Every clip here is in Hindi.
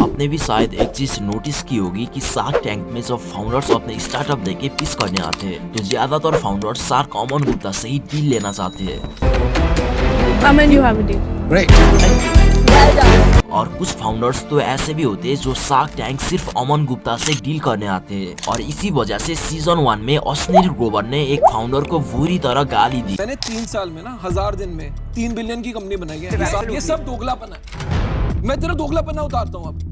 आपने भी शायद एक चीज नोटिस की होगी कि शार्क टैंक में जब फाउंडर्स अपने स्टार्टअप देके पिच करने आते हैं तो ज्यादातर फाउंडर्स शार्क अमन गुप्ता से ही डील लेना चाहते हैं। Aman, you have a deal. Great. Well done. और कुछ फाउंडर्स तो ऐसे भी होते हैं जो शार्क टैंक सिर्फ अमन गुप्ता से डील करने आते हैं और इसी वजह से सीजन 1 में अश्नील ग्रोवर ने एक फाउंडर को बुरी तरह गाली दी। मैंने 3 साल में ना 1000 दिन में 3 बिलियन की कंपनी बनाई है। ये सब दोगलापन है। मैं तेरा दोगलापना उतारता हूँ अब।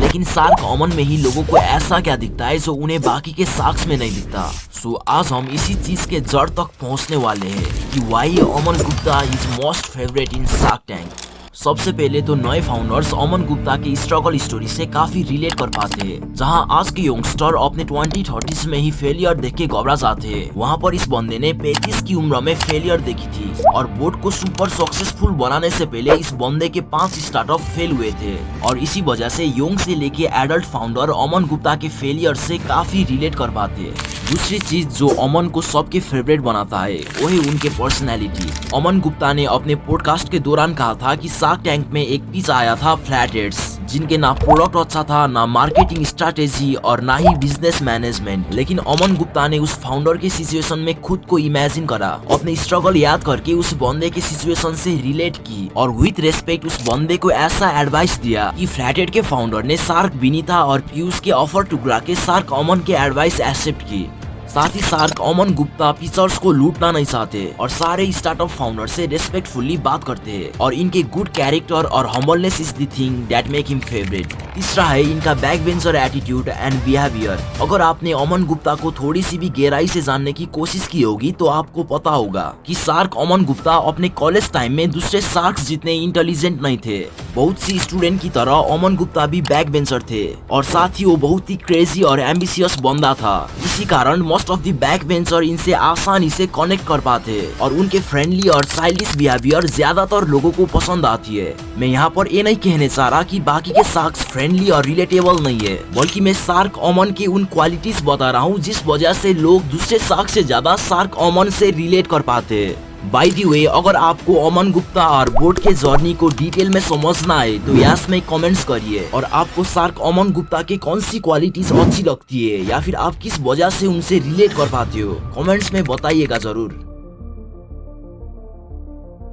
लेकिन शार्क अमन में ही लोगों को ऐसा क्या दिखता है जो उन्हें बाकी के शार्क्स में नहीं दिखता। सो आज हम इसी चीज के जड़ तक पहुंचने वाले हैं कि why Aman Gupta is most favourite in shark tank. सबसे पहले तो नए फाउंडर्स अमन गुप्ता की स्ट्रगल स्टोरी से काफी रिलेट कर पाते हैं। जहां आज के यंगस्टर अपने 20-30s में ही फेलियर देख के घबरा जाते हैं, वहां पर इस बंदे ने 35 की उम्र में फेलियर देखी थी और बोट को सुपर सक्सेसफुल बनाने से पहले इस बंदे के 5 स्टार्टअप फेल हुए थे और इसी वजह से यंग से लेके एडल्ट फाउंडर अमन गुप्ता के फेलियर से काफी रिलेट कर पाते हैं। दूसरी चीज जो अमन को सबके फेवरेट बनाता है वो है उनके पर्सनैलिटी। अमन गुप्ता ने अपने पॉडकास्ट के दौरान कहा था कि शार्क टैंक में एक पिच आया था फ्लैटहेड्स जिनके ना प्रोडक्ट अच्छा था, ना मार्केटिंग स्ट्रैटेजी और ना ही बिजनेस मैनेजमेंट। लेकिन अमन गुप्ता ने उस फाउंडर के सिचुएशन में खुद को इमेजिन करा, अपने स्ट्रगल याद करके उस बंदे के सिचुएशन से रिलेट की और विथ रेस्पेक्ट उस बंदे को ऐसा एडवाइस दिया कि फ्लैटहेड के फाउंडर ने शार्क विनीता और पीयूष के ऑफर टुकड़ा के शार्क अमन के एडवाइस एक्सेप्ट की। साथ ही शार्क अमन गुप्ता पिचर्स को लूटना नहीं चाहते और सारे स्टार्टअप फाउंडर से रेस्पेक्टफुली बात करते हैं और इनके गुड कैरेक्टर और humbleness is the thing that make him favourite. तीसरा है इनका back bencher attitude and behaviour. अगर आपने अमन गुप्ता को थोड़ी सी भी गहराई से जानने की कोशिश की होगी तो आपको पता होगा कि शार्क अमन गुप्ता अपने कॉलेज टाइम में दूसरे शार्क्स जितने इंटेलिजेंट नहीं थे। बहुत सी स्टूडेंट की तरह अमन गुप्ता भी बैक बेंचर थे और साथ ही वो बहुत ही क्रेजी और एम्बिशियस बंदा था। इसी कारण most of the back bencher इनसे आसानी से कनेक्ट कर पाते और उनके फ्रेंडली और स्टाइलिश बिहेवियर ज्यादातर लोगों को पसंद आती है। मैं यहाँ पर ये नहीं कहने चाह रहा कि बाकी के शार्क्स फ्रेंडली और रिलेटेबल नहीं है, बल्कि मैं शार्क अमन की उन क्वालिटीज बता रहा हूँ जिस वजह से लोग दूसरे शार्क से ज्यादा शार्क अमन से रिलेट कर पाते हैं। बाय द वे, अगर आपको अमन गुप्ता और बोट के जर्नी को डिटेल में समझना है तो यस में कमेंट्स करिए और आपको शार्क अमन गुप्ता के कौन सी क्वालिटीज अच्छी लगती है या फिर आप किस वजह से उनसे रिलेट कर पाते हो, कमेंट्स में बताइएगा जरूर।